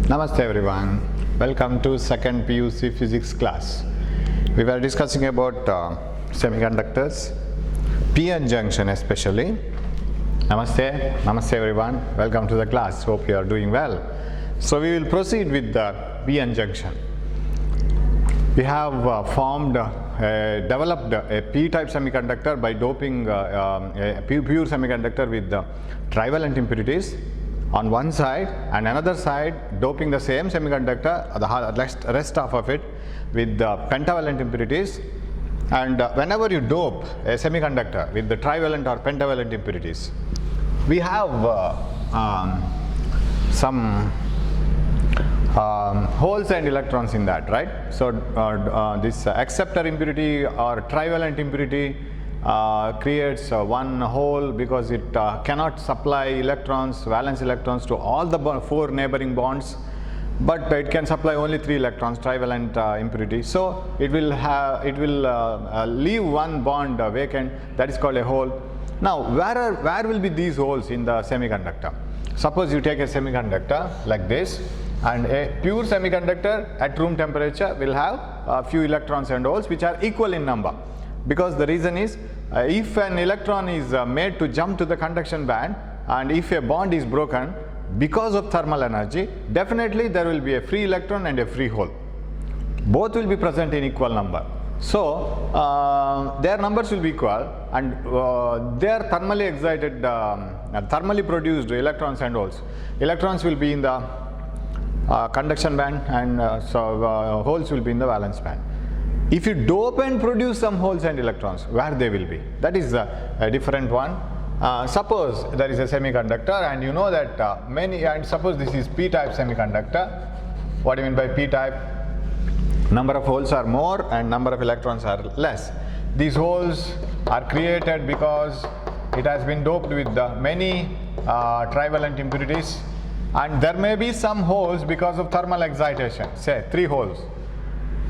Namaste everyone. Welcome to second PUC physics class. We were discussing about semiconductors, PN junction especially. Namaste everyone. Welcome to the class. Hope you are doing well. So we will proceed with the PN junction. We have developed a p-type semiconductor by doping a pure semiconductor with the trivalent impurities on one side, and another side doping the same semiconductor, the rest of it, with the pentavalent impurities. And whenever you dope a semiconductor with the trivalent or pentavalent impurities, we have some holes and electrons in that, right? So this acceptor impurity or trivalent impurity creates one hole because it cannot supply electrons, valence electrons to all the four neighboring bonds, but it can supply only 3 electrons, trivalent impurity. So it will leave one bond vacant. That is called a hole. Now where will be these holes in the semiconductor? Suppose you take a semiconductor like this, and a pure semiconductor at room temperature will have a few electrons and holes which are equal in number, because the reason is if an electron is made to jump to the conduction band, and if a bond is broken because of thermal energy, definitely there will be a free electron and a free hole. Both will be present in equal number. So their numbers will be equal, and their thermally excited, thermally produced electrons and holes. Electrons will be in the conduction band, and holes will be in the valence band. If you dope and produce some holes and electrons, where they will be? That is a different one. Suppose there is a semiconductor, and you know that and suppose this is p-type semiconductor. What do you mean by p-type? Number of holes are more and number of electrons are less. These holes are created because it has been doped with many trivalent impurities, and there may be some holes because of thermal excitation. Say 3 holes.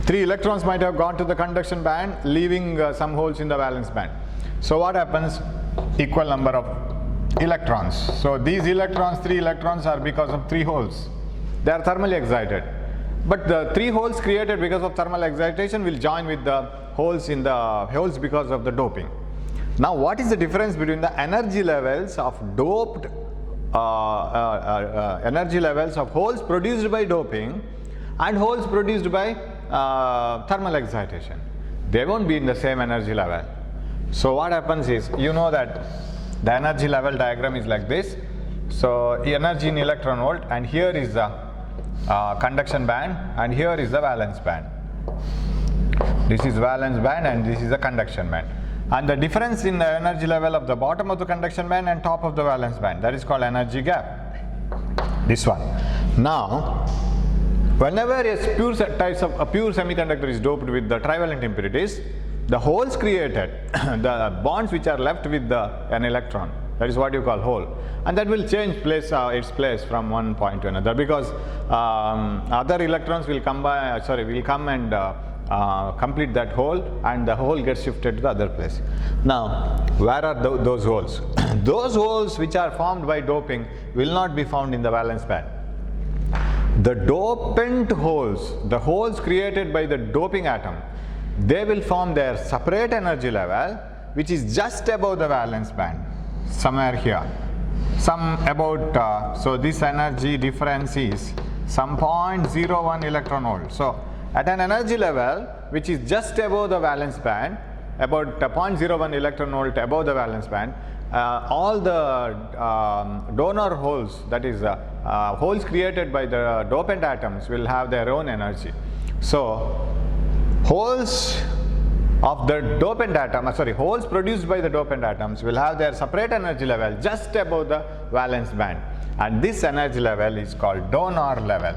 3 electrons might have gone to the conduction band, leaving some holes in the valence band. So what happens? Equal number of electrons. So these electrons, 3 electrons, are because of 3 holes. They are thermally excited. But the 3 holes created because of thermal excitation will join with the holes in the holes because of the doping. Now what is the difference between the energy levels of doped energy levels of holes produced by doping and holes produced by thermal excitation? They won't be in the same energy level. So what happens is, you know that the energy level diagram is like this. So energy in electron volt, and here is the conduction band, and here is the valence band. This is valence band and this is the conduction band. And the difference in the energy level of the bottom of the conduction band and top of the valence band, that is called energy gap. This one. Now, whenever a pure semiconductor is doped with the trivalent impurities, the holes created, the bonds which are left with an electron, that is what you call hole, and that will change its place from one point to another, because other electrons will come and complete that hole, and the hole gets shifted to the other place. Now, where are those holes? Those holes which are formed by doping will not be found in the valence band. The dopant holes, the holes created by the doping atom, they will form their separate energy level, which is just above the valence band, somewhere here. So this energy difference is some 0.01 electron volt. So at an energy level which is just above the valence band, about 0.01 electron volt above the valence band, all the donor holes, that is holes created by the dopant atoms, will have their own energy. So holes of the dopant atom, holes produced by the dopant atoms will have their separate energy level just above the valence band, and this energy level is called donor level.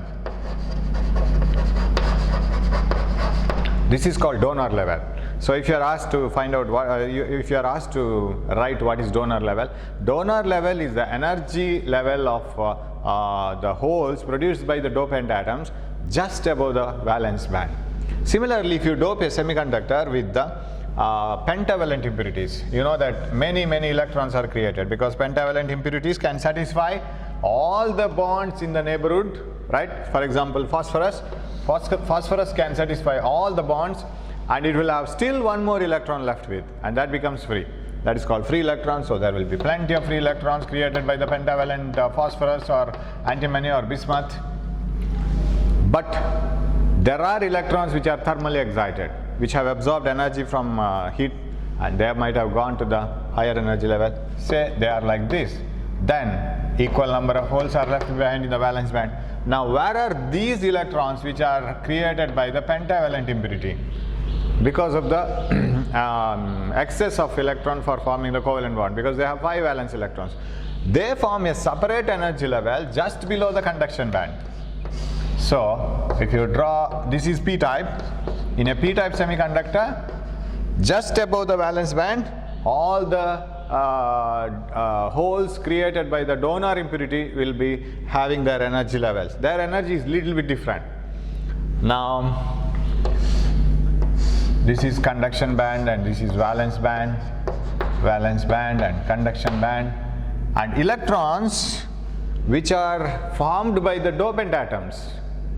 This is called donor level. So if you are asked to find out if you are asked to write what is donor level is the energy level of the holes produced by the dopant atoms just above the valence band. Similarly, if you dope a semiconductor with the pentavalent impurities, you know that many electrons are created, because pentavalent impurities can satisfy all the bonds in the neighborhood, right? For example, phosphorus can satisfy all the bonds, and it will have still one more electron left with, and that becomes free. That is called free electrons. So there will be plenty of free electrons created by the pentavalent phosphorus or antimony or bismuth. But there are electrons which are thermally excited, which have absorbed energy from heat, and they might have gone to the higher energy level. Say they are like this. Then equal number of holes are left behind in the valence band. Now where are these electrons which are created by the pentavalent impurity? Because of the excess of electron for forming the covalent bond, because they have 5 valence electrons. They form a separate energy level just below the conduction band. So if you draw, this is p-type. In a p-type semiconductor, just above the valence band, all the holes created by the donor impurity will be having their energy levels. Their energy is little bit different. Now this is conduction band and this is valence band and conduction band, and electrons which are formed by the dopant atoms,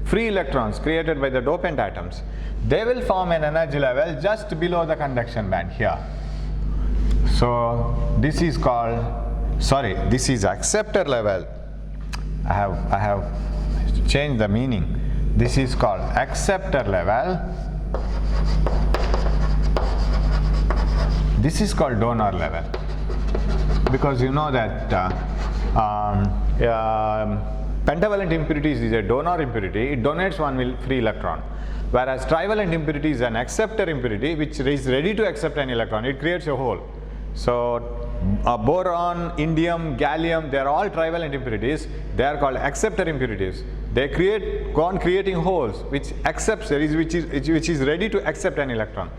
free electrons created by the dopant atoms, they will form an energy level just below the conduction band here. So this is called, this is acceptor level. I have changed the meaning. This is called acceptor level. This is called donor level, because you know that pentavalent impurity is a donor impurity. It donates one free electron, whereas trivalent impurity is an acceptor impurity which is ready to accept an electron. It creates a hole. So boron, indium, gallium, they are all trivalent impurities. They are called acceptor impurities. They go on creating holes which is ready to accept an electron.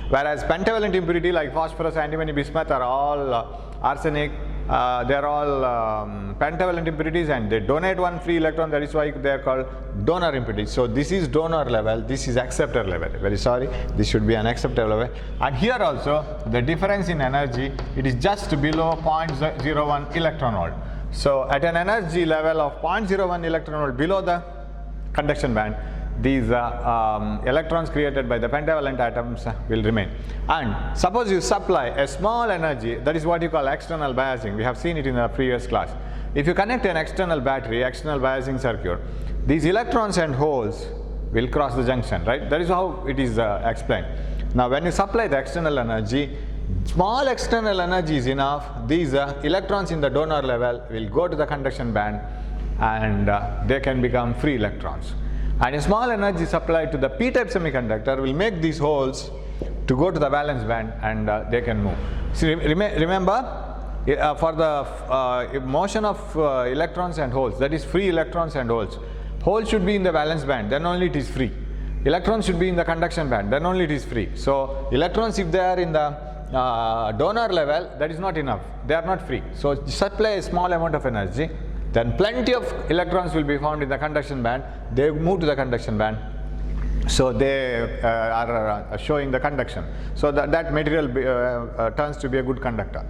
Whereas pentavalent impurity like phosphorus, antimony, bismuth are all arsenic. They are all pentavalent impurities, and they donate one free electron. That is why they are called donor impurities. So this is donor level, this is acceptor level. Very sorry, this should be an acceptor level. And here also the difference in energy, it is just below 0.01 electron volt. So at an energy level of 0.01 electron volt below the conduction band, these electrons created by the pentavalent atoms will remain. And suppose you supply a small energy, that is what you call external biasing. We have seen it in the previous class. If you connect an external battery, external biasing circuit, these electrons and holes will cross the junction, right? That is how it is explained. Now when you supply the external energy, small external energy is enough. These electrons in the donor level will go to the conduction band, and they can become free electrons. And a small energy supplied to the p-type semiconductor will make these holes to go to the valence band, and they can move. So remember, for the motion of electrons and holes, that is free electrons and holes, holes should be in the valence band, then only it is free. Electrons should be in the conduction band, then only it is free. So electrons, if they are in the donor level, that is not enough. They are not free. So supply a small amount of energy, then plenty of electrons will be found in the conduction band. They move to the conduction band, so they are showing the conduction. So that material turns to be a good conductor.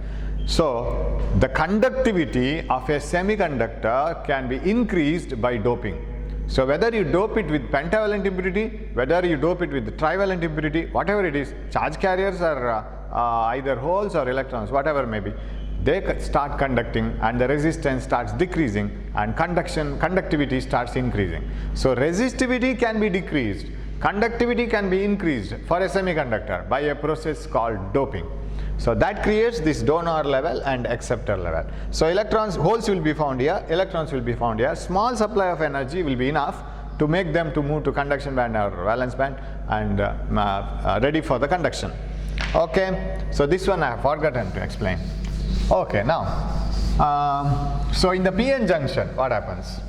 So the conductivity of a semiconductor can be increased by doping. So whether you dope it with pentavalent impurity, whether you dope it with trivalent impurity, whatever it is, charge carriers are either holes or electrons, whatever may be, they start conducting, and the resistance starts decreasing, and conductivity starts increasing. So resistivity can be decreased, conductivity can be increased for a semiconductor by a process called doping. So that creates this donor level and acceptor level. So holes will be found here, electrons will be found here. Small supply of energy will be enough to make them to move to conduction band or valence band, and ready for the conduction. Okay, so this one I have forgotten to explain. Okay, now, so in the p-n junction, what happens?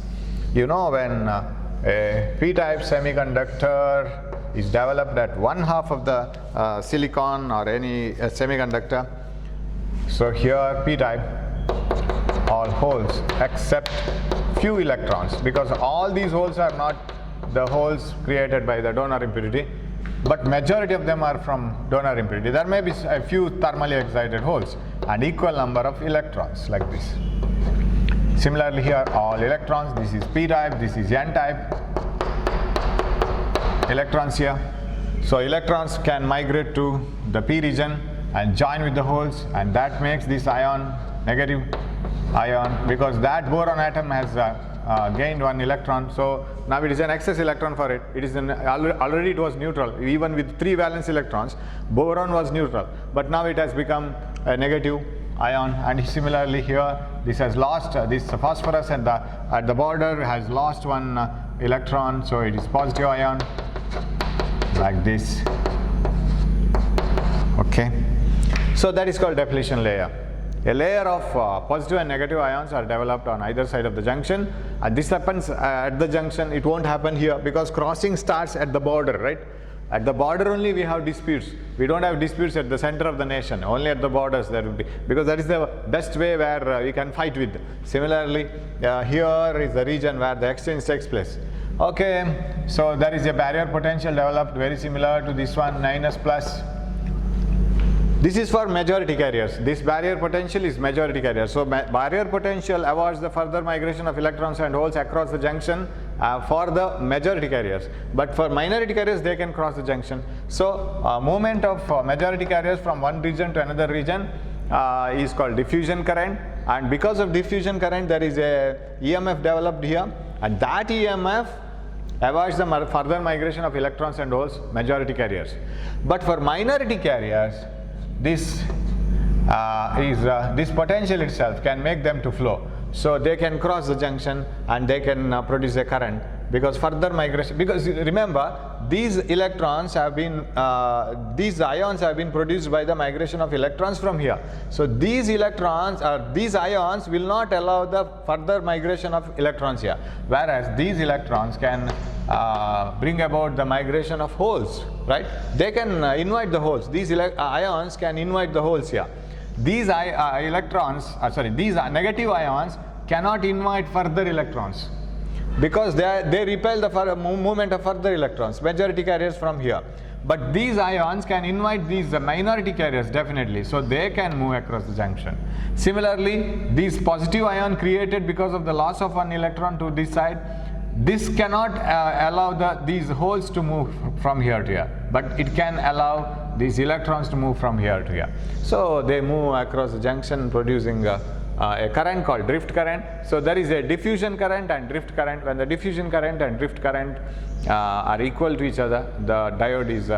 You know, when a p-type semiconductor is developed at one half of the silicon or any semiconductor, so here p-type, all holes except few electrons, because all these holes are not the holes created by the donor impurity, but majority of them are from donor impurity. There may be a few thermally excited holes and equal number of electrons like this. Similarly here, all electrons, this is p type, this is n type electrons here. So electrons can migrate to the p region and join with the holes, and that makes this ion negative ion, because that boron atom has gained one electron. So now it is an excess electron for it. It is already it was neutral. Even with 3 valence electrons, boron was neutral, but now it has become a negative ion. And similarly here, this has lost this phosphorus at the border has lost one electron, so it is positive ion like this. Okay, so that is called depletion layer. A layer of positive and negative ions are developed on either side of the junction, and this happens at the junction. It won't happen here because crossing starts at the border, right? At the border only we have disputes. We don't have disputes at the center of the nation. Only at the borders there will be, because that is the best way where we can fight with. Similarly, here is the region where the exchange takes place. Okay, so there is a barrier potential developed very similar to this one, minus plus. This is for majority carriers. This barrier potential is majority carrier. So barrier potential avoids the further migration of electrons and holes across the junction for the majority carriers. But for minority carriers, they can cross the junction. So movement of majority carriers from one region to another region is called diffusion current. And because of diffusion current, there is a EMF developed here, and that EMF avoids the further migration of electrons and holes, majority carriers. But for minority carriers, this potential itself can make them to flow. So they can cross the junction and they can produce a current, because further migration, because remember, these electrons have been, these ions have been produced by the migration of electrons from here. So these electrons, these ions will not allow the further migration of electrons here, whereas these electrons can bring about the migration of holes, right? They can invite the holes. These ions can invite the holes here. These these negative ions cannot invite further electrons, because they repel the movement of further electrons, majority carriers from here. But these ions can invite these minority carriers definitely, so they can move across the junction. Similarly, these positive ion created because of the loss of one electron to this side, this cannot allow these holes to move from here to here, but it can allow these electrons to move from here to here. So they move across the junction, producing a current called drift current. So there is a diffusion current and drift current. When the diffusion current and drift current are equal to each other, the diode is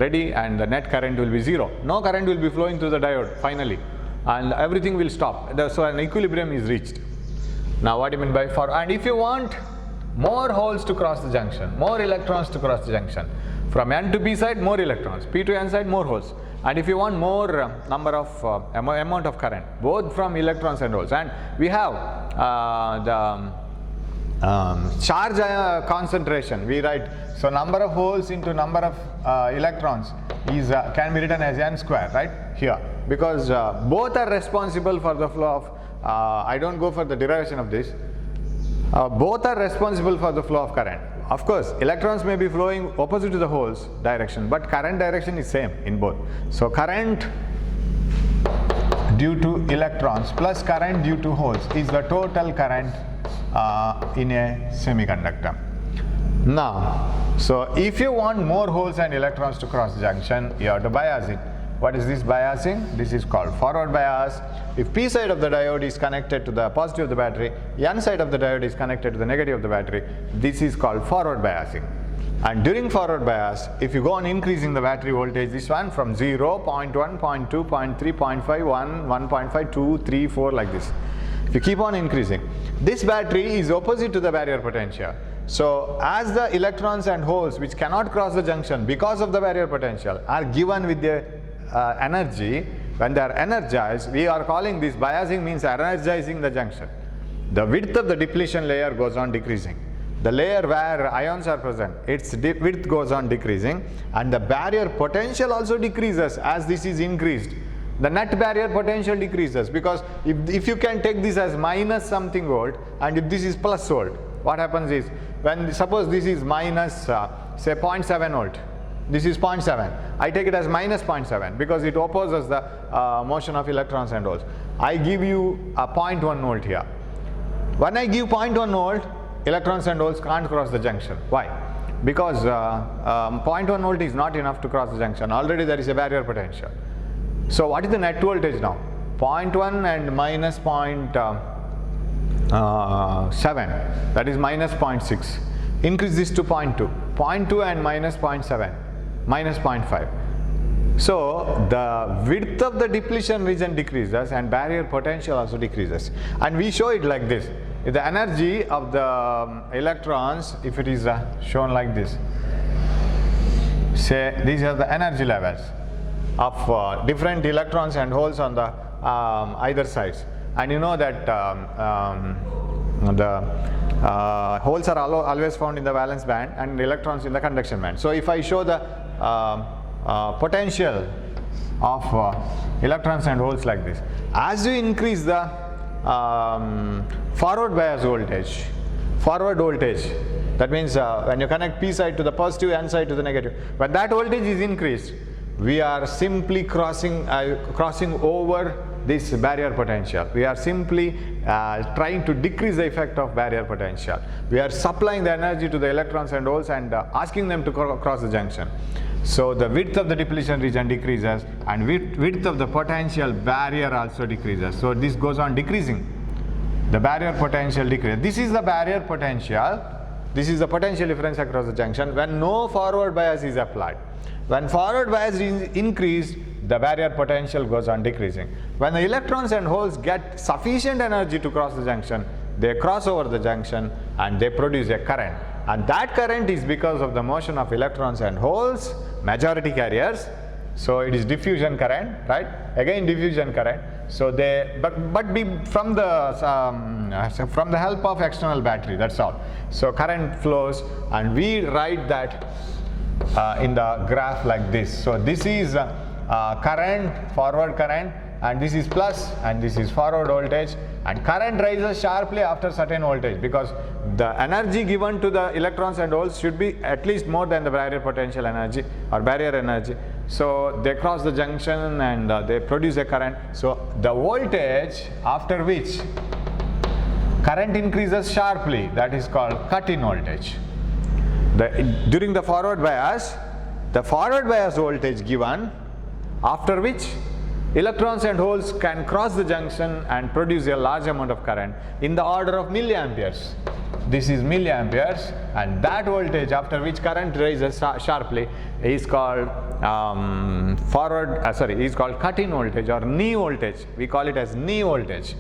ready and the net current will be 0. No current will be flowing through the diode finally, and everything will stop. So an equilibrium is reached. Now what do you mean by and if you want more holes to cross the junction, more electrons to cross the junction, from n to p side more electrons, p to n side more holes. And if you want more number of amount of current, both from electrons and holes, and we have the charge concentration, we write, so number of holes into number of electrons is can be written as n square, right, here, because both are responsible for the flow of, I don't go for the derivation of this, both are responsible for the flow of current. Of course, electrons may be flowing opposite to the holes direction, but current direction is same in both. So current due to electrons plus current due to holes is the total current in a semiconductor. Now, so if you want more holes and electrons to cross the junction, you have to bias it. What is this biasing? This is called forward bias. If P side of the diode is connected to the positive of the battery, N side of the diode is connected to the negative of the battery, this is called forward biasing. And during forward bias, if you go on increasing the battery voltage, this one from 0, 0.1, 0.2, 0.3, 0.5, 1, 1.5, 2, 3, 4 like this. If you keep on increasing, this battery is opposite to the barrier potential. So as the electrons and holes which cannot cross the junction because of the barrier potential are given with the energy, when they are energized, we are calling this biasing, means energizing the junction. The width of the depletion layer goes on decreasing. The layer where ions are present, its width goes on decreasing, and the barrier potential also decreases as this is increased. The net barrier potential decreases, because if you can take this as minus something volt and if this is plus volt, what happens is, when suppose this is minus say 0.7 volt, this is 0.7, I take it as minus 0.7 because it opposes the motion of electrons and holes. I give you a 0.1 volt here. When I give 0.1 volt, electrons and holes can't cross the junction. Why? Because 0.1 volt is not enough to cross the junction. Already there is a barrier potential. So what is the net voltage now? 0.1 and minus 0.7, that is minus 0.6. Increase this to 0.2. 0.2 and minus 0.7, minus 0.5. So the width of the depletion region decreases and barrier potential also decreases. And we show it like this. The energy of the electrons, if it is shown like this, say these are the energy levels of different electrons and holes on the either sides. And you know that the holes are always found in the valence band and electrons in the conduction band. So if I show the potential of electrons and holes like this, as you increase the forward bias voltage, that means when you connect P side to the positive, N side to the negative, when that voltage is increased, we are simply crossing over this barrier potential. We are simply trying to decrease the effect of barrier potential. We are supplying the energy to the electrons and holes and asking them to cross the junction. So the width of the depletion region decreases and width of the potential barrier also decreases. So this goes on decreasing. The barrier potential decreases. This is the barrier potential. This is the potential difference across the junction when no forward bias is applied. When forward bias is increased, the barrier potential goes on decreasing. When the electrons and holes get sufficient energy to cross the junction, they cross over the junction and they produce a current. And that current is because of the motion of electrons and holes, majority carriers. So it is diffusion current, right? Again diffusion current. So they, but from the help of external battery, that's all. So current flows and we write that in the graph like this. So this is current, forward current, and this is plus and this is forward voltage, and current rises sharply after certain voltage because the energy given to the electrons and holes should be at least more than the barrier potential energy or barrier energy. So they cross the junction and they produce a current. So the voltage after which current increases sharply, that is called cut-in voltage. During the forward bias voltage given, after which electrons and holes can cross the junction and produce a large amount of current in the order of milliamperes. This is milliamperes, and that voltage after which current rises sharply is called is called cut-in voltage or knee voltage. We call it as knee voltage,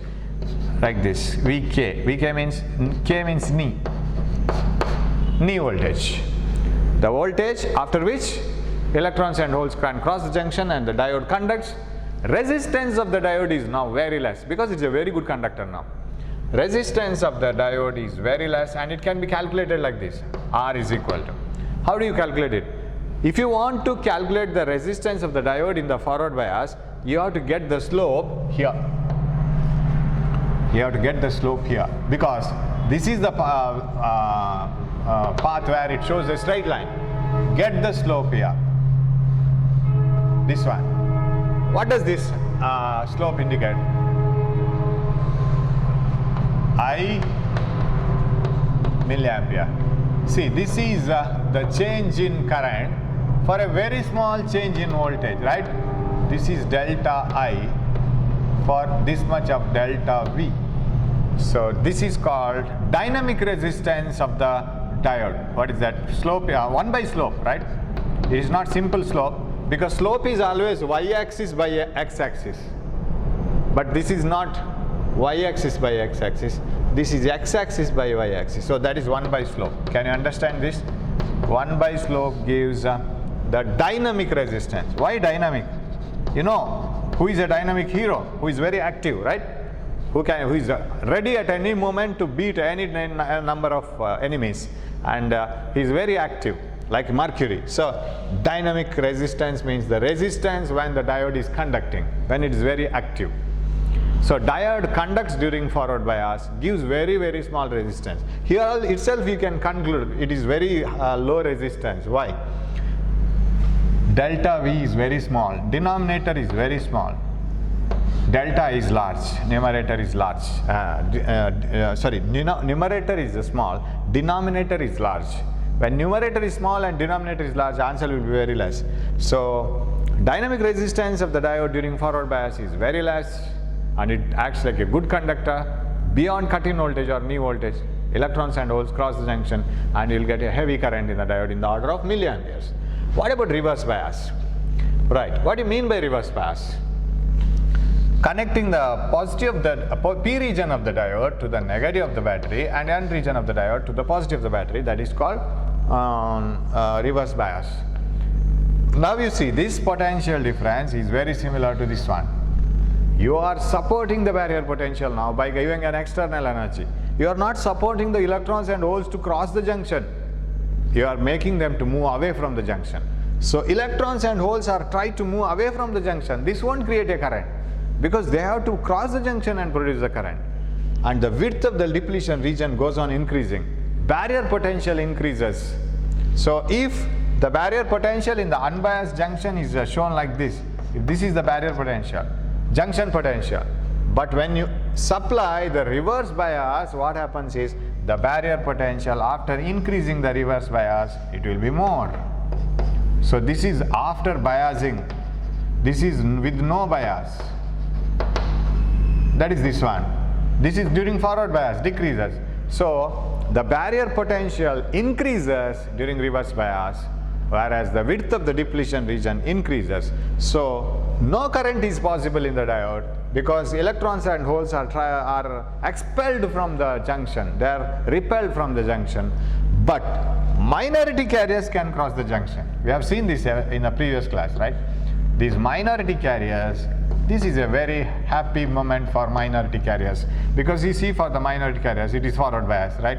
like this. K means knee voltage. The voltage after which electrons and holes can cross the junction and the diode conducts. Resistance of the diode is now very less because it's a very good conductor now. Resistance of the diode is very less and it can be calculated like this. R is equal to. How do you calculate it? If you want to calculate the resistance of the diode in the forward bias, you have to get the slope here. You have to get the slope here because this is the path where it shows a straight line. Get the slope here. This one. What does this slope indicate? I milliampere. See, this is the change in current for a very small change in voltage, right? This is delta I for this much of delta V. So this is called dynamic resistance of the diode. What is that? Slope, 1 by slope, right? It is not simple slope because slope is always y-axis by x-axis. But this is not y-axis by x-axis. This is x-axis by y-axis. So that is 1 by slope. Can you understand this? 1 by slope gives the dynamic resistance. Why dynamic? You know who is a dynamic hero? Who is very active, right? Who is ready at any moment to beat any number of enemies, and he is very active, like mercury. So dynamic resistance means the resistance when the diode is conducting, when it is very active. So diode conducts during forward bias, gives very, very small resistance. Here itself you can conclude it is very low resistance. Why? Delta V is very small, denominator is very small. delta is large, numerator is large. Numerator is small, denominator is large. When numerator is small and denominator is large, answer will be very less. So dynamic resistance of the diode during forward bias is very less, and it acts like a good conductor. Beyond cut-in voltage or knee voltage, electrons and holes cross the junction and you will get a heavy current in the diode in the order of milliamperes. What about reverse bias? Right, what do you mean by reverse bias? Connecting the positive of the P region of the diode to the negative of the battery and N region of the diode to the positive of the battery, that is called reverse bias. Now you see this potential difference is very similar to this one. You are supporting the barrier potential now by giving an external energy. You are not supporting the electrons and holes to cross the junction. You are making them to move away from the junction. So electrons and holes are trying to move away from the junction. This won't create a current because they have to cross the junction and produce the current. And the width of the depletion region goes on increasing. Barrier potential increases. So if the barrier potential in the unbiased junction is shown like this, if this is the barrier potential, junction potential, but when you supply the reverse bias, what happens is the barrier potential after increasing the reverse bias, it will be more. So this is after biasing, this is with no bias, that is this one. This is during forward bias, decreases. So the barrier potential increases during reverse bias, whereas the width of the depletion region increases. So no current is possible in the diode because electrons and holes are expelled from the junction, they are repelled from the junction, but minority carriers can cross the junction. We have seen this in the previous class, right? These minority carriers, this is a very happy moment for minority carriers, because you see for the minority carriers it is forward bias, right?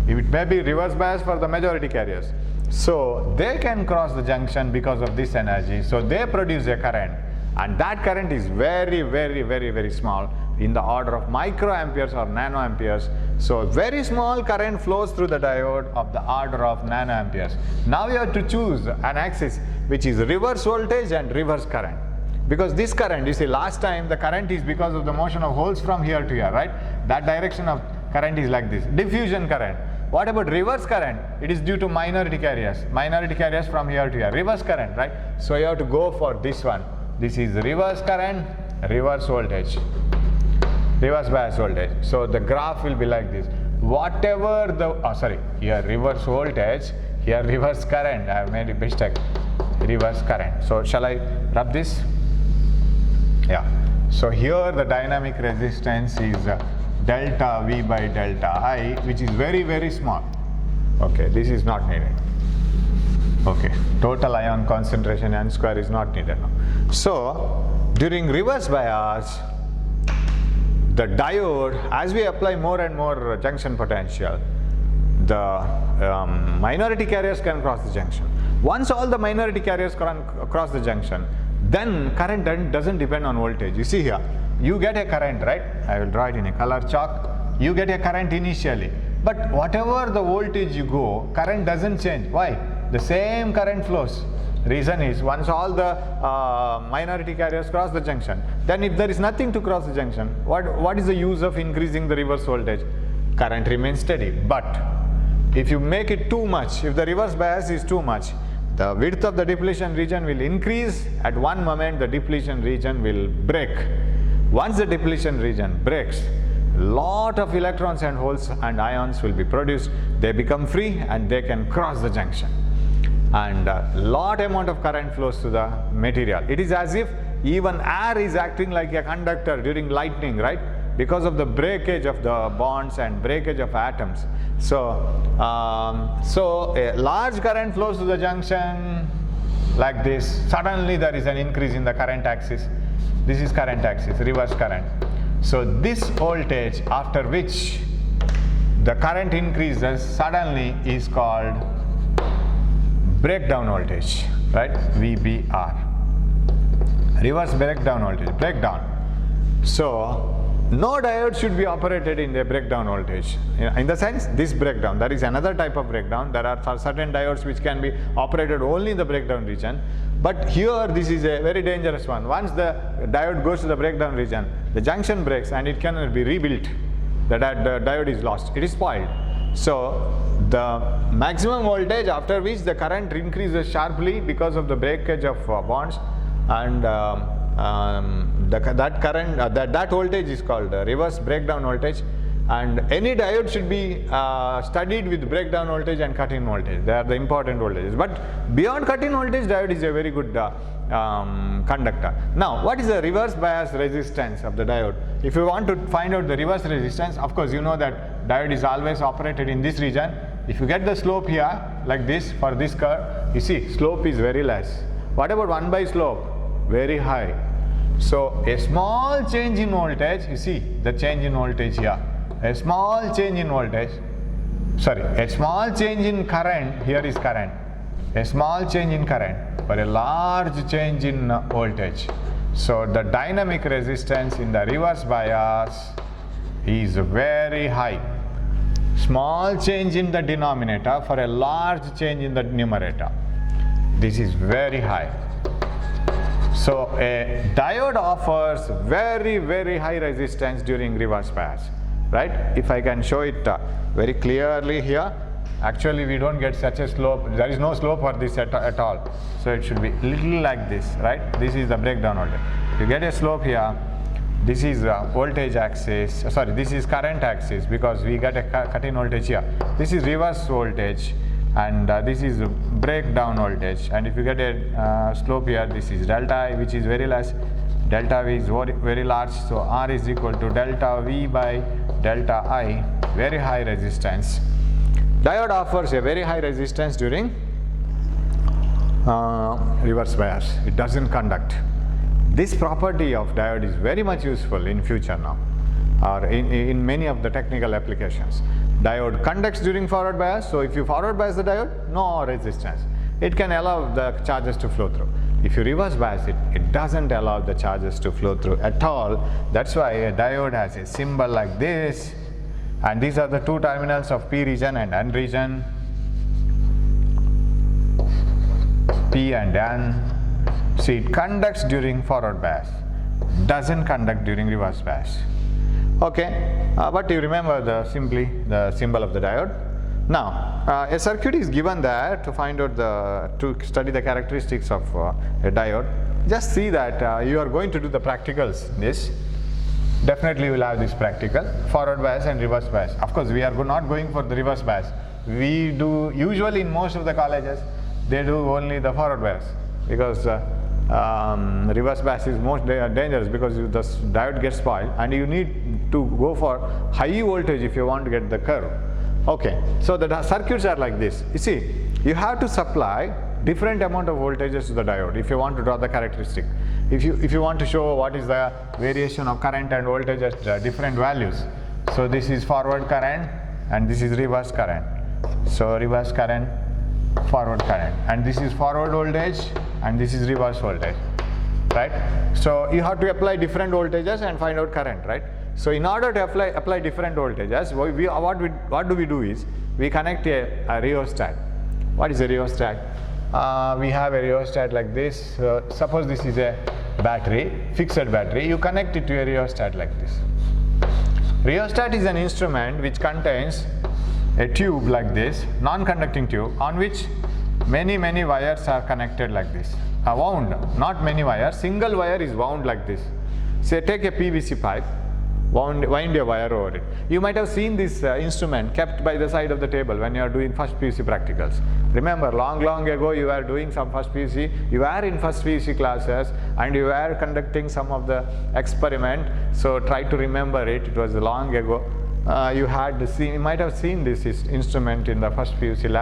It may be reverse bias for the majority carriers. So they can cross the junction because of this energy. So they produce a current, and that current is very, very, very, very small, in the order of microamperes or nanoamperes. So very small current flows through the diode of the order of nanoamperes. Now you have to choose an axis which is reverse voltage and reverse current. Because this current, you see last time the current is because of the motion of holes from here to here, right? That direction of current is like this, diffusion current. What about reverse current? It is due to minority carriers from here to here, reverse current, right? So you have to go for this one. This is reverse current, reverse voltage, reverse bias voltage. So the graph will be like this. Whatever the, here reverse voltage, here reverse current, I have made a mistake, reverse current. So shall I rub this? Yeah. So here the dynamic resistance is delta V by delta I, which is very, very small. Okay, this is not needed. Okay, total ion concentration N square is not needed now. So during reverse bias, the diode, as we apply more and more junction potential, the minority carriers can cross the junction. Once all the minority carriers cross the junction, then current doesn't depend on voltage. You see here, you get a current, right? I will draw it in a color chalk. You get a current initially, but whatever the voltage you go, current doesn't change. Why? The same current flows. Reason is, once all the minority carriers cross the junction, then if there is nothing to cross the junction, what is the use of increasing the reverse voltage? Current remains steady. But if you make it too much, if the reverse bias is too much, the width of the depletion region will increase. At one moment the depletion region will break. Once the depletion region breaks, lot of electrons and holes and ions will be produced. They become free and they can cross the junction, and lot amount of current flows to the material. It is as if even air is acting like a conductor during lightning, right? Because of the breakage of the bonds and breakage of atoms. So a large current flows to the junction like this. Suddenly there is an increase in the current axis. This is current axis, reverse current. So this voltage after which the current increases suddenly is called breakdown voltage, right? VBR. Reverse breakdown voltage, breakdown. So no diode should be operated in the breakdown voltage. In the sense, this breakdown, there is another type of breakdown. There are certain diodes which can be operated only in the breakdown region. But here this is a very dangerous one. Once the diode goes to the breakdown region, the junction breaks and it cannot be rebuilt. The diode is lost, it is spoiled. So the maximum voltage after which the current increases sharply because of the breakage of bonds, and that voltage is called reverse breakdown voltage. And any diode should be studied with breakdown voltage and cut-in voltage. They are the important voltages. But beyond cut-in voltage, diode is a very good conductor. Now, what is the reverse bias resistance of the diode? If you want to find out the reverse resistance, of course you know that diode is always operated in this region. If you get the slope here like this for this curve, you see slope is very less. What about 1 by slope? Very high. So a small change in voltage, you see the change in voltage here. A small change in voltage, a small change in current, here is current. A small change in current or a large change in voltage. So the dynamic resistance in the reverse bias is very high. Small change in the denominator for a large change in the numerator. This is very high. So a diode offers very, very high resistance during reverse bias. Right? If I can show it very clearly here, actually we don't get such a slope. There is no slope for this at all. So it should be little like this, right? This is the breakdown voltage. You get a slope here. This is voltage axis. This is current axis because we get a cut-in voltage here. This is reverse voltage, and this is breakdown voltage. And if you get a slope here, this is delta I, which is very less. Delta V is very large, so R is equal to delta V by delta I, very high resistance. Diode offers a very high resistance during reverse bias. It doesn't conduct. This property of diode is very much useful in future now, or in many of the technical applications. Diode conducts during forward bias, so if you forward bias the diode, no resistance. It can allow the charges to flow through. If you reverse bias it, it doesn't allow the charges to flow through at all. That's why a diode has a symbol like this, and these are the two terminals of P region and N region. P and N. See, it conducts during forward bias, doesn't conduct during reverse bias. Okay, but you remember simply the symbol of the diode. Now, a circuit is given there to find out to study the characteristics of a diode. Just see that you are going to do the practicals. This definitely will have this practical forward bias and reverse bias. Of course, we are not going for the reverse bias. We do usually in most of the colleges they do only the forward bias because reverse bias is most dangerous because the diode gets spoiled and you need to go for high voltage if you want to get the curve. Okay, so the circuits are like this. You see, you have to supply different amount of voltages to the diode if you want to draw the characteristic. If you want to show what is the variation of current and voltage at different values. So this is forward current and this is reverse current. So reverse current, forward current, and this is forward voltage and this is reverse voltage, right? So you have to apply different voltages and find out current, right? So in order to apply different voltages, what do we do is we connect a rheostat. What is a rheostat? We have a rheostat like this. Suppose this is a battery, fixed battery. You connect it to a rheostat like this. Rheostat is an instrument which contains a tube like this, non-conducting tube, on which many wires are connected like this. Wound, not many wires, single wire is wound like this. Say take a PVC pipe, wind a wire over it. You might have seen this instrument kept by the side of the table when you are doing first PUC practicals. Remember, long ago you were doing some first PUC, you were in first PUC classes and you were conducting some of the experiment. So try to remember it, it was long ago. You might have seen this instrument in the first PUC in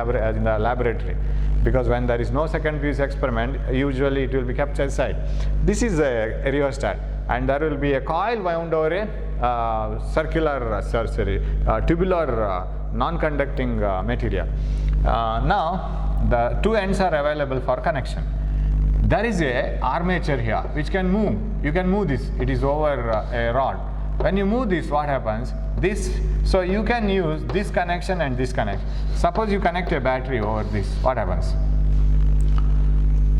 the laboratory, because when there is no second PUC experiment, usually it will be kept aside. This is a rheostat, and there will be a coil wound over a tubular non-conducting material. Now the two ends are available for connection. There is a armature here which can move. You can move this. It is over a rod. when you move this, what happens? This, so you can use this connection and this connection. Suppose you connect a battery over this, what happens?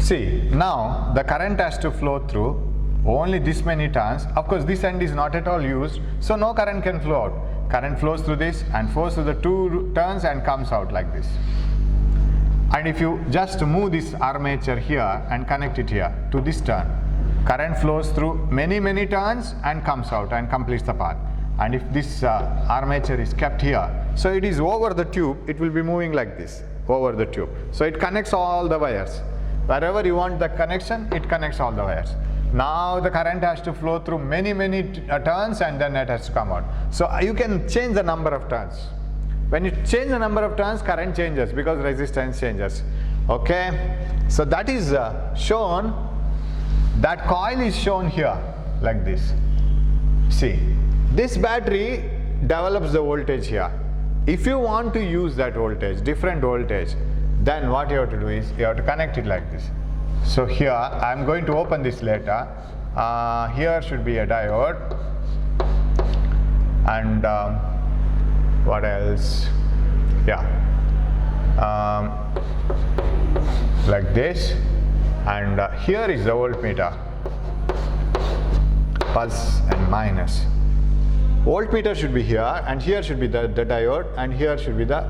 See, now the current has to flow through only this many turns. Of course, this end is not at all used, so no current can flow out. Current flows through this and flows through the two turns and comes out like this. And if you just move this armature here and connect it here to this turn, current flows through many turns and comes out and completes the path. And if this armature is kept here, so it is over the tube, it will be moving like this, over the tube. So it connects all the wires. Wherever you want the connection, it connects all the wires. Now the current has to flow through many turns and then it has to come out. So you can change the number of turns. When you change the number of turns, current changes because resistance changes. Okay, so that is shown, that coil is shown here like this. See, this battery develops the voltage here. If you want to use that voltage, different voltage, then what you have to do is you have to connect it like this. So here I am going to open this later. Here should be a diode, and what else? Yeah, like this, and here is the voltmeter, plus and minus. Voltmeter should be here, and here should be the diode, and here should be the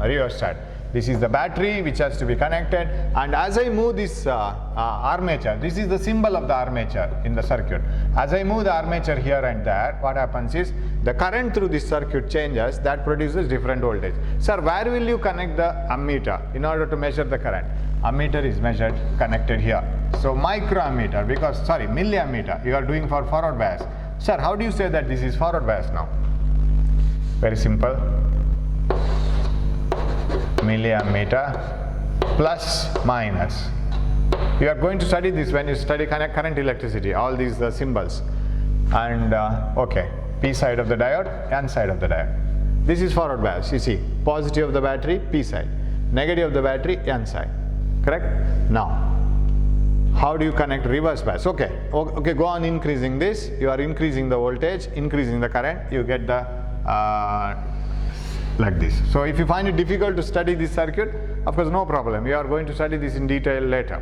rheostat. This is the battery which has to be connected, and as I move this armature, this is the symbol of the armature in the circuit. As I move the armature here and there, what happens is the current through this circuit changes, that produces different voltage. Sir, where will you connect the ammeter in order to measure the current? Ammeter is measured, connected here. So microammeter, because milliammeter you are doing for forward bias. Sir, how do you say that this is forward bias now? Very simple. Milliammeter plus minus. You are going to study this when you study current electricity, all these symbols. And okay, P side of the diode, N side of the diode. This is forward bias. You see, positive of the battery, P side, negative of the battery, N side. Correct? Now, how do you connect reverse bias? Okay, go on increasing this. You are increasing the voltage, increasing the current. You get the like this. So if you find it difficult to study this circuit, of course no problem. We are going to study this in detail later.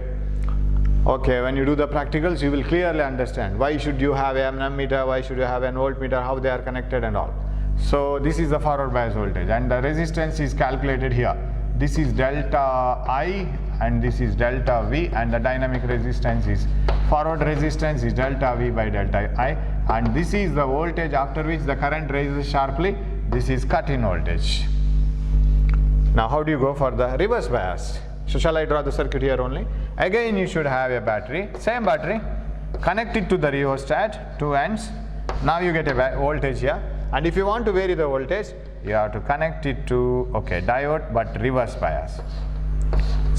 Okay, when you do the practicals, you will clearly understand why should you have an ammeter, why should you have an voltmeter, how they are connected and all. So this is the forward bias voltage, and the resistance is calculated here. This is delta I and this is delta V, and the dynamic resistance is, forward resistance is delta V by delta I, and this is the voltage after which the current rises sharply. This is cut-in voltage. Now how do you go for the reverse bias? So shall I draw the circuit here only? Again you should have a battery, same battery, connect it to the rheostat, two ends. Now you get a voltage here, and if you want to vary the voltage, you have to connect it to, okay, diode, but reverse bias.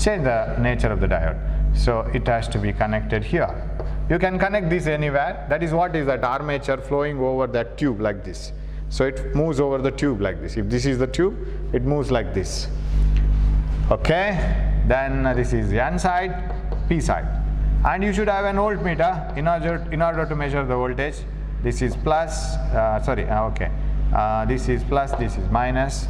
Change the nature of the diode. So it has to be connected here. You can connect this anywhere. That is what is that armature flowing over that tube like this. So it moves over the tube like this. If this is the tube, it moves like this. Okay, then this is the N side, P side. And you should have an voltmeter in order to measure the voltage. This is plus, this is plus, this is minus.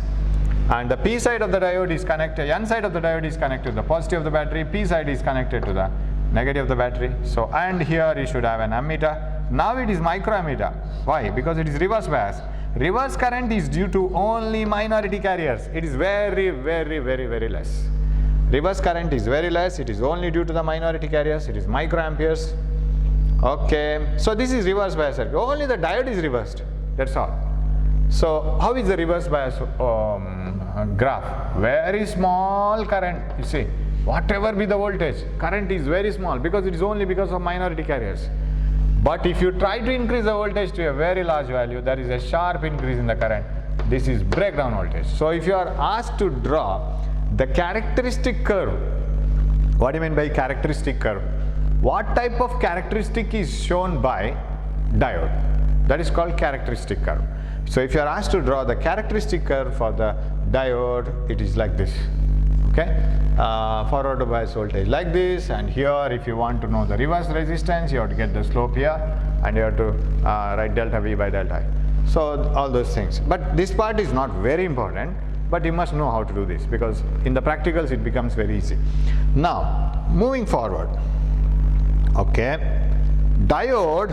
And the P side of the diode is connected, N side of the diode is connected to the positive of the battery, P side is connected to the negative of the battery. So, and here you should have an ammeter. Now it is microammeter. Why? Because it is reverse bias. Reverse current is due to only minority carriers. It is very less. Reverse current is very less. It is only due to the minority carriers. It is microamperes. Okay. So this is reverse bias circuit. Only the diode is reversed. That's all. So how is the reverse bias graph? Very small current. You see, whatever be the voltage, current is very small because it is only because of minority carriers. But if you try to increase the voltage to a very large value, there is a sharp increase in the current. This is breakdown voltage. So if you are asked to draw the characteristic curve, what do you mean by characteristic curve? What type of characteristic is shown by diode? That is called characteristic curve. So if you are asked to draw the characteristic curve for the diode, it is like this. Okay, forward bias voltage like this, and here if you want to know the reverse resistance, you have to get the slope here, and you have to write delta V by delta I. So all those things, but this part is not very important, but you must know how to do this, because in the practicals it becomes very easy. Now moving forward, okay, diode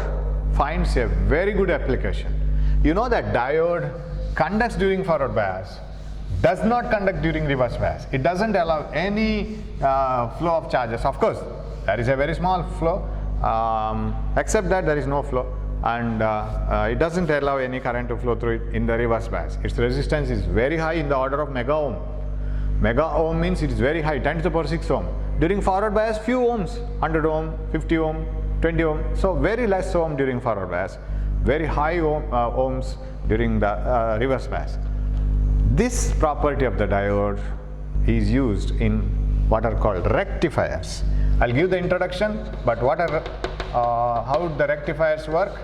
finds a very good application. You know that diode conducts during forward bias, does not conduct during reverse bias. It doesn't allow any flow of charges. Of course, there is a very small flow, except that there is no flow, and it doesn't allow any current to flow through it in the reverse bias. Its resistance is very high, in the order of mega ohm. Mega ohm means it is very high, 10 to the power 6 ohm. During forward bias, few ohms, 100 ohm, 50 ohm, 20 ohm. So very less ohm during forward bias, very high ohms during the reverse bias. This property of the diode is used in what are called rectifiers. I'll give the introduction, but what are how the rectifiers work,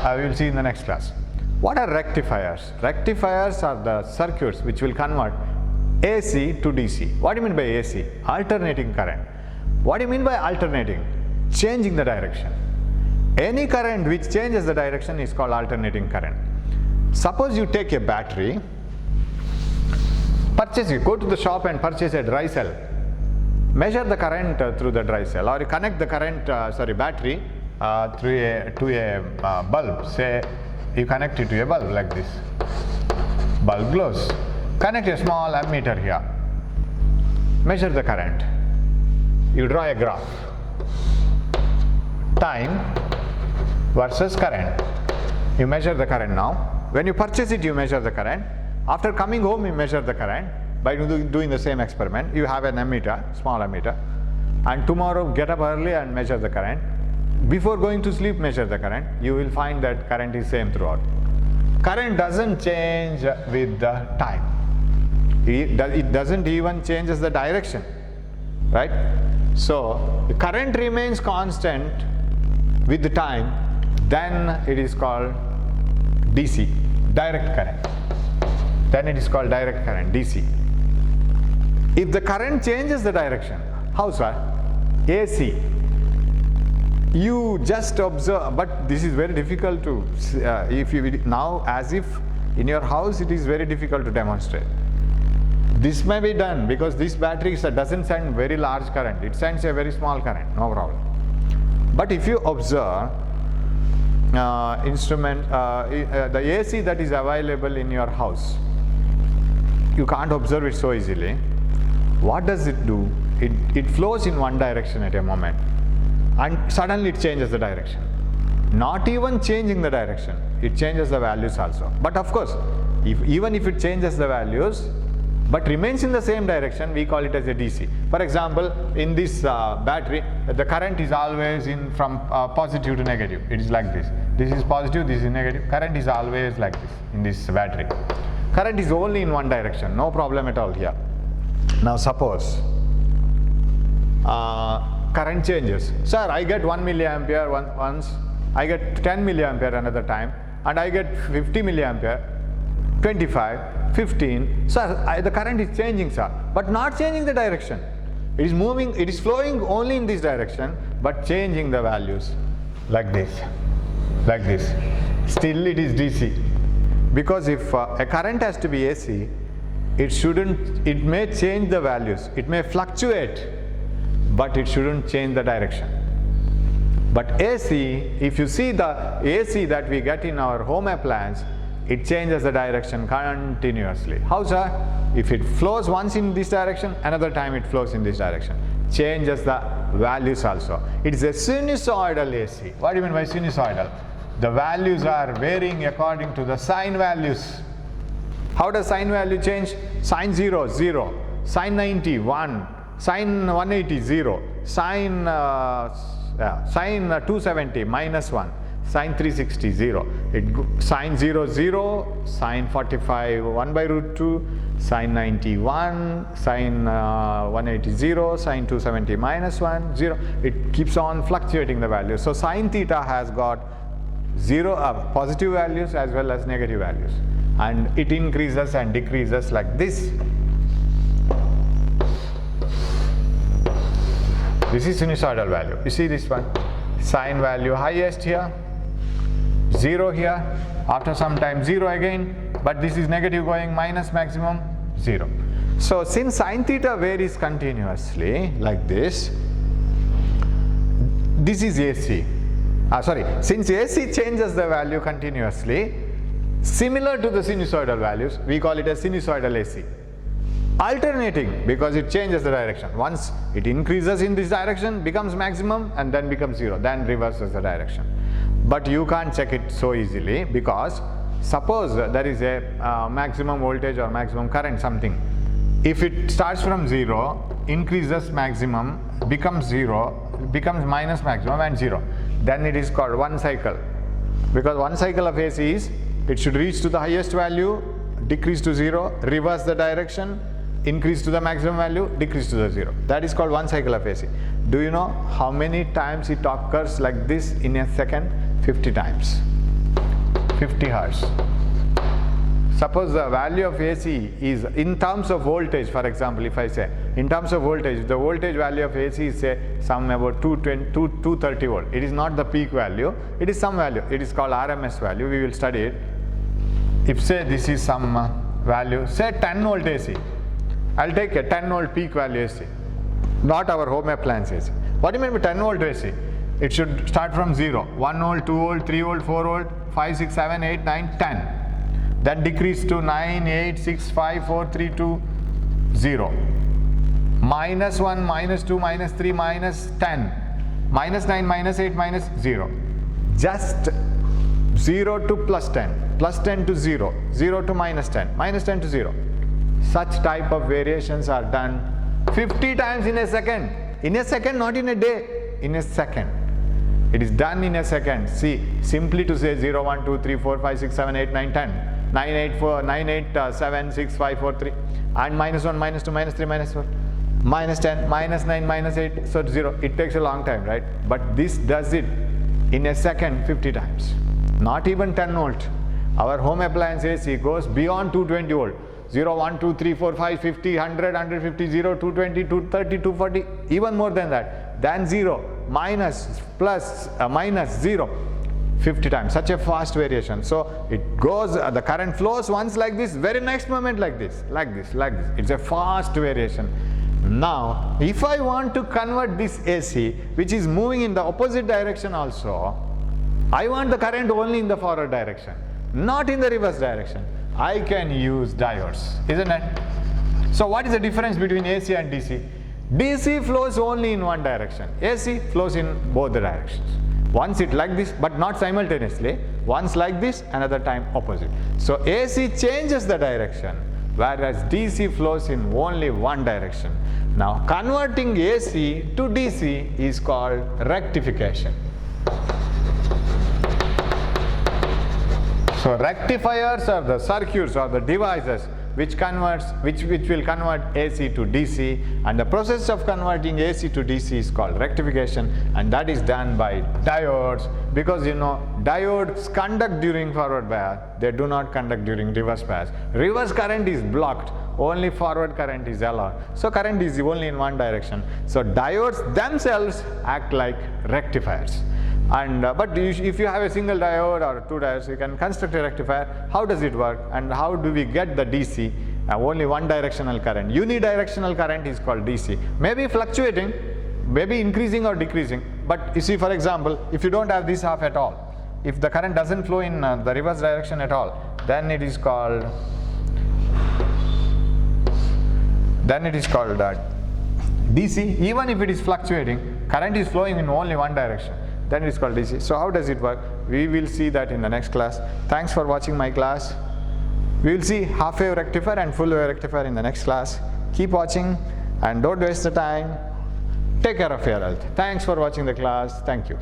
I will see in the next class. What are rectifiers? Rectifiers are the circuits which will convert AC to DC. What do you mean by AC? Alternating current. What do you mean by alternating? Changing the direction. Any current which changes the direction is called alternating current. Suppose you take a battery, go to the shop and purchase a dry cell. Measure the current through the dry cell, or you connect the current, battery to a bulb. Say you connect it to a bulb like this. Bulb glows. Connect a small ammeter here. Measure the current. You draw a graph. Time versus current. You measure the current now. When you purchase it, you measure the current. After coming home, you measure the current by doing the same experiment. You have an ammeter, small ammeter, and tomorrow get up early and measure the current. Before going to sleep, measure the current. You will find that current is same throughout. Current doesn't change with the time. It doesn't even change the direction, right? So the current remains constant with the time, then it is called DC, direct current. Then it is called direct current, DC. If the current changes the direction, how sir? AC. You just observe, but this is very difficult to, if you now, as if in your house it is very difficult to demonstrate. This may be done because this battery doesn't send very large current, it sends a very small current, no problem. But if you observe the AC that is available in your house, you can't observe it so easily. What does it do? It flows in one direction at a moment, and suddenly it changes the direction. Not even changing the direction, it changes the values also. But of course, even if it changes the values but remains in the same direction, we call it as a DC. For example, in this battery, the current is always in from positive to negative. It is like this. This is positive, this is negative. Current is always like this in this battery. Current is only in one direction, no problem at all here. Now suppose current changes. Sir, I get 1 milliampere once, I get 10 milliampere another time, and I get 50 milliampere, 25, 15. Sir, the current is changing, sir, but not changing the direction. It is moving, it is flowing only in this direction, but changing the values like this, like this. Still it is DC. Because if a current has to be AC, it may change the values, it may fluctuate, but it shouldn't change the direction. But AC, if you see the AC that we get in our home appliance, it changes the direction continuously. How, sir? If it flows once in this direction, another time it flows in this direction. Changes the values also. It is a sinusoidal AC. What do you mean by sinusoidal? The values are varying according to the sine values. How does sine value change? Sine 0, 0. Sine 90, 1. Sine 180, 0. Sine 270, minus 1. Sine 360, 0. Sine 0, 0. Sine 45, 1 by root 2. Sine 91. Sine 180, 0. Sine 270, minus 1, 0. It keeps on fluctuating the values. So sine theta has got positive values as well as negative values, and it increases and decreases like this. This is sinusoidal value. You see this one? Sine value highest here, 0 here, after some time 0 again, but this is negative going minus maximum 0. So since sine theta varies continuously like this, this is AC. Since AC changes the value continuously, similar to the sinusoidal values, we call it a sinusoidal AC. Alternating, because it changes the direction. Once it increases in this direction, becomes maximum, and then becomes 0, then reverses the direction. But you can't check it so easily, because suppose there is a maximum voltage or maximum current something. If it starts from 0, increases maximum, becomes 0, becomes minus maximum and 0, then it is called one cycle. Because one cycle of AC is, it should reach to the highest value, decrease to 0, reverse the direction, increase to the maximum value, decrease to the 0. That is called one cycle of AC. Do you know how many times it occurs like this in a second? 50 times. 50 Hertz. Suppose the value of AC is in terms of voltage, for example, if I say, in terms of voltage, the voltage value of AC is say some about 230 volt. It is not the peak value, it is some value. It is called RMS value, we will study it. If say this is some value, say 10 volt AC. I'll take a 10 volt peak value AC, not our home appliance AC. What do you mean by 10 volt AC? It should start from 0, 1 volt, 2 volt, 3 volt, 4 volt, 5, 6, 7, 8, 9, 10. Then decrease to 9, 8, 6, 5, 4, 3, 2, 0. Minus 1, minus 2, minus 3, minus 10. Minus 9, minus 8, minus 0. Just 0 to plus 10, plus 10 to 0, 0 to minus 10, minus 10 to 0. Such type of variations are done 50 times in a second. In a second, not in a day, in a second. It is done in a second. See, simply to say 0, 1, 2, 3, 4, 5, 6, 7, 8, 9, 10. 9, 8, 4, 9, 8, 7, 6, 5, 4, 3. And minus 1, minus 2, minus 3, minus 4. Minus 10, minus 9, minus 8, so 0. It takes a long time, right? But this does it in a second 50 times. Not even 10 volt. Our home appliance AC goes beyond 220 volt. 0, 1, 2, 3, 4, 5, 50, 100, 150, 0, 220, 230, 240, even more than that. Then 0, minus, plus, minus, 0, 50 times. Such a fast variation. So it goes, the current flows once like this, very next moment like this, like this, like this. It's a fast variation. Now, if I want to convert this AC, which is moving in the opposite direction also, I want the current only in the forward direction, not in the reverse direction. I can use diodes, isn't it? So what is the difference between AC and DC? DC flows only in one direction. AC flows in both the directions. Once it like this, but not simultaneously. Once like this, another time opposite. So AC changes the direction, whereas DC flows in only one direction. Now converting AC to DC is called rectification. So rectifiers are the circuits or the devices which will convert AC to DC, and the process of converting AC to DC is called rectification, and that is done by diodes, because you know diodes conduct during forward bias, they do not conduct during reverse bias. Reverse current is blocked, only forward current is allowed. So current is only in one direction. So diodes themselves act like rectifiers. And but if you have a single diode or two diodes, you can construct a rectifier. How does it work, and how do we get the DC? Only one directional current. Unidirectional current is called DC. Maybe fluctuating, maybe increasing or decreasing. But you see, for example, if you don't have this half at all, if the current doesn't flow in the reverse direction at all, then it is called DC. Even if it is fluctuating, current is flowing in only one direction, then it is called DC. So how does it work? We will see that in the next class. Thanks for watching my class. We will see half wave rectifier and full wave rectifier in the next class. Keep watching and don't waste the time. Take care of your health. Thanks for watching the class. Thank you.